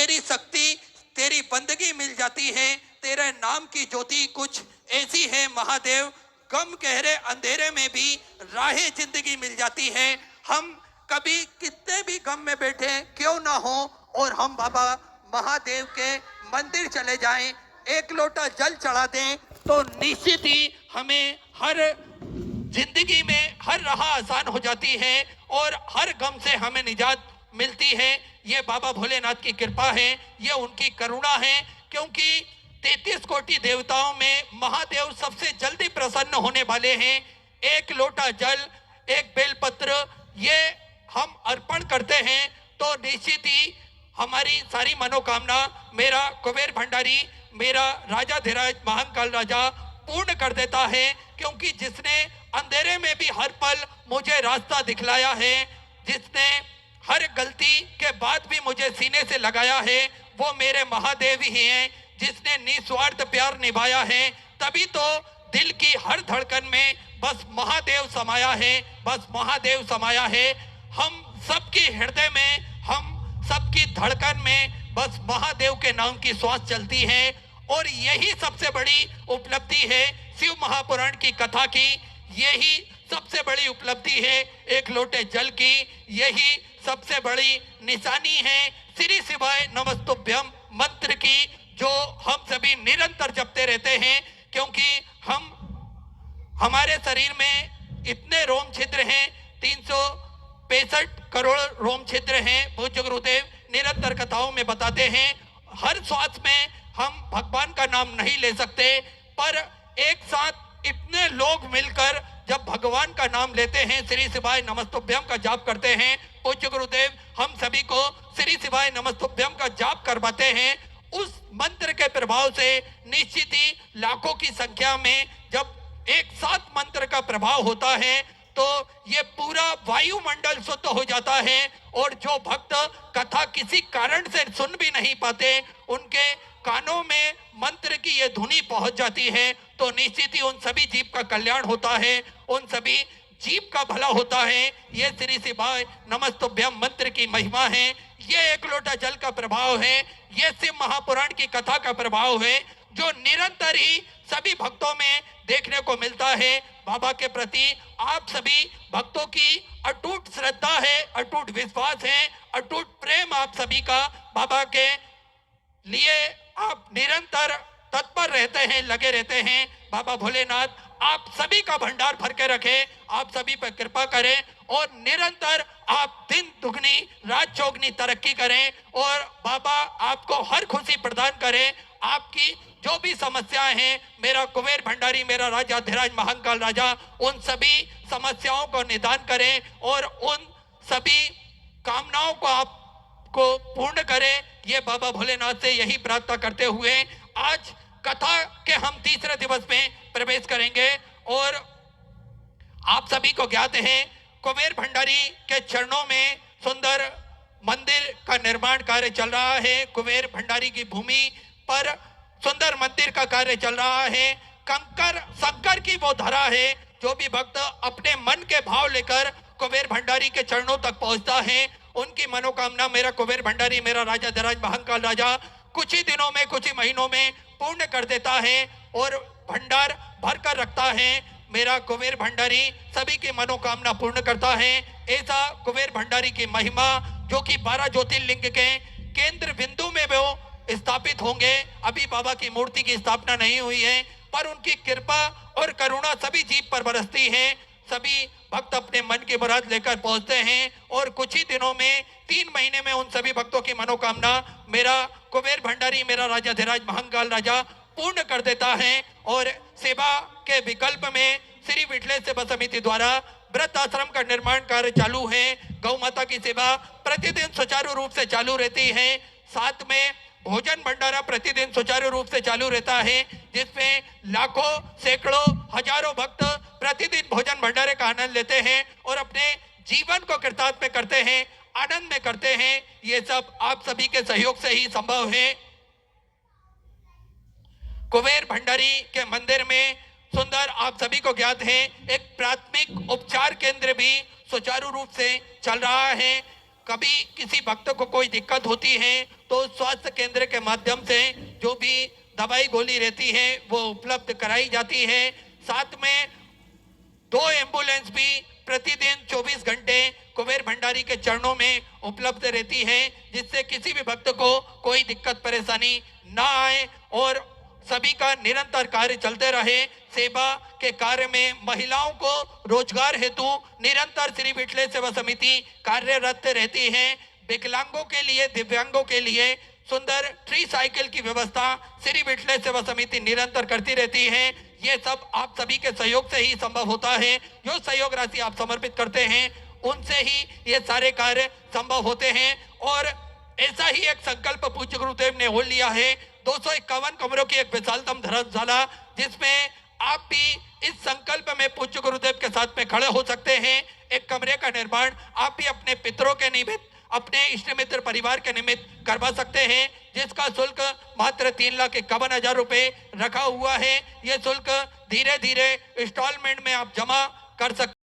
तेरी शक्ति, तेरी बंदगी मिल जाती है। तेरे नाम की ज्योति कुछ ऐसी है महादेव, गम गहरे अंधेरे में भी राहें जिंदगी मिल जाती है। हम कभी कितने भी गम में बैठे क्यों ना हो और हम बाबा महादेव के मंदिर चले जाएं, एक लोटा जल चढ़ा दें, तो निश्चित ही हमें हर जिंदगी में हर राह आसान हो जाती है और हर गम से हमें निजात मिलती है। ये बाबा भोलेनाथ की कृपा है, ये उनकी करुणा है, क्योंकि 33 कोटि देवताओं में महादेव सबसे जल्दी प्रसन्न होने वाले हैं। एक लोटा जल, एक बेलपत्र, ये हम अर्पण करते हैं तो निश्चित ही हमारी सारी मनोकामना मेरा कुबेर भंडारी, मेरा राजाधिराज महाकाल राजा पूर्ण कर देता है। क्योंकि जिसने अंधेरे में भी हर पल मुझे रास्ता दिखलाया है, जिसने हर गलती के बाद भी मुझे सीने से लगाया है, वो मेरे महादेव ही हैं। जिसने निस्वार्थ प्यार निभाया है, तभी तो दिल की हर धड़कन में बस महादेव समाया है, बस महादेव समाया है। हम सबके हृदय में, हम सबकी धड़कन में बस महादेव के नाम की श्वास चलती है। और यही सबसे बड़ी उपलब्धि है शिव महापुराण की कथा की, यही सबसे बड़ी उपलब्धि है एक लोटे जल की, यही सबसे बड़ी निशानी है श्री शिवाय नमस्तुभ्यम मंत्र की, जो हम सभी निरंतर जपते रहते हैं। क्योंकि हमारे शरीर में इतने रोम छिद्र हैं, 365 करोड़ रोम छिद्र हैं। पूज्य गुरुदेव निरंतर कथाओं में बताते हैं, हर श्वास में हम भगवान का नाम नहीं ले सकते, पर एक साथ इतने लोग मिलकर जब भगवान का नाम लेते हैं, श्री शिवाय नमस्तुभ्यम का जाप करते हैं। पूज्य गुरुदेव हम सभी को श्री शिवाय नमस्तुभ्यम का जाप करवाते हैं। उस मंत्र के प्रभाव से निश्चित ही लाखों की संख्या में जब एक साथ मंत्र का प्रभाव होता है, तो ये पूरा वायुमंडल शुद्ध हो जाता है। और जो भक्त कथा किसी कारण से सुन भी नहीं पाते, उनके कानों में मंत्र की ये धुनी पहुंच जाती है, तो निश्चित ही उन सभी जीव का कल्याण होता है, उन सभी जीव का भला होता है। ये श्री शिवाय नमस्तुभ्यम मंत्र की महिमा है, ये एक लोटा जल का प्रभाव है, ये शिव महापुराण की कथा का प्रभाव है, जो निरंतर ही सभी भक्तों में देखने को मिलता है। बाबा के प्रति आप सभी भक्तों की अटूट श्रद्धा है, अटूट विश्वास है, अटूट प्रेम आप सभी का बाबा के लिए आप निरंतर तत्पर रहते हैं, लगे रहते हैं। बाबा भोलेनाथ आप सभी का भंडार भर के रखे, आप सभी पर कृपा करें और निरंतर आप दिन दुगनी रात चौगनी तरक्की करें और बाबा आपको हर खुशी प्रदान करें। आपकी जो भी समस्याएं हैं, मेरा कुबेर भंडारी, मेरा राजाधिराज महाकाल राजा उन सभी समस्याओं को निदान करें और उन सभी कामनाओं को आपको पूर्ण करें। ये बाबा भोलेनाथ से यही प्रार्थना करते हुए आज कथा के हम तीसरे दिवस में प्रवेश करेंगे। और आप सभी को ज्ञात है, कुबेर भंडारी के चरणों में सुंदर मंदिर का निर्माण कार्य चल रहा है। कुबेर भंडारी की भूमि पर सुंदर मंदिर का कार्य चल रहा है। कंकर शंकर की वो धरा है, जो भी भक्त अपने मन के भाव लेकर कुबेर भंडारी के चरणों तक पहुंचता है, उनकी मनोकामना मेरा कुबेर भंडारी, मेरा राजाधिराज महाकाल राजा कुछ ही दिनों में, कुछ ही महीनों में पूर्ण कर देता है और भंडार भर कर रखता है। मेरा कुबेर भंडारी सभी की मनोकामना पूर्ण करता है। ऐसा कुबेर भंडारी की महिमा, जो कि 12 ज्योतिर्लिंग के केंद्र बिंदु में वो स्थापित होंगे। अभी बाबा की मूर्ति की स्थापना नहीं हुई है, पर उनकी कृपा और करुणा सभी जीव पर बरसती है। सभी भक्त अपने मन की मुराद लेकर पहुंचते हैं और कुछ ही दिनों में, 3 महीने में उन सभी भक्तों की मनोकामना मेरा कुबेर भंडारी, मेरा राजाधिराज महाकाल राजा पूर्ण कर देता है। और सेवा के विकल्प में श्री विठले सेवा समिति द्वारा व्रत आश्रम का निर्माण कार्य चालू है। गौ माता की सेवा प्रतिदिन सुचारू रूप से चालू रहती है। साथ में भोजन भंडारा प्रतिदिन सुचारू रूप से चालू रहता है, जिसमें लाखों, सैकड़ों, हजारों भक्त प्रतिदिन भोजन भंडारे का आनंद लेते हैं और अपने जीवन को कृतार्थ में करते हैं, आनंद में करते हैं। ये सब आप सभी के सहयोग से ही संभव है। कुबेर भंडारी के मंदिर में सुंदर, आप सभी को ज्ञात है, एक प्राथमिक उपचार केंद्र भी सुचारू रूप से चल रहा है। कभी किसी भक्त को कोई दिक्कत होती है तो स्वास्थ्य केंद्र के माध्यम से जो भी दवाई गोली रहती है वो उपलब्ध कराई जाती है। साथ में 2 एम्बुलेंस भी प्रतिदिन 24 घंटे कुबेर भंडारी के चरणों में उपलब्ध रहती है, जिससे किसी भी भक्त को कोई दिक्कत परेशानी ना आए और सभी का निरंतर कार्य चलते रहे। सेवा के कार्य में महिलाओं को रोजगार हेतु निरंतर श्री विठले सेवा समिति कार्यरत रहती है। विकलांगों के लिए, दिव्यांगों के लिए सुंदर ट्री साइकिल की व्यवस्था श्री विठले सेवा समिति निरंतर करती रहती है। ये सब आप सभी के सहयोग से ही संभव होता है। जो सहयोग राशि आप समर्पित करते हैं उनसे ही ये सारे कार्य संभव होते हैं। और ऐसा ही एक संकल्प पूज्य गुरुदेव ने हो लिया है, 251 कमरों की एक विशालतम धर्मशाला, जिसमें आप भी इस संकल्प में पूज्य गुरुदेव के साथ में खड़े हो सकते हैं। एक कमरे का निर्माण आप भी अपने पितरों के निमित्त, अपने इष्ट मित्र परिवार के निमित्त करवा सकते हैं, जिसका शुल्क मात्र 3,51,000 रुपए रखा हुआ है। यह शुल्क धीरे धीरे इंस्टॉलमेंट में आप जमा कर सकते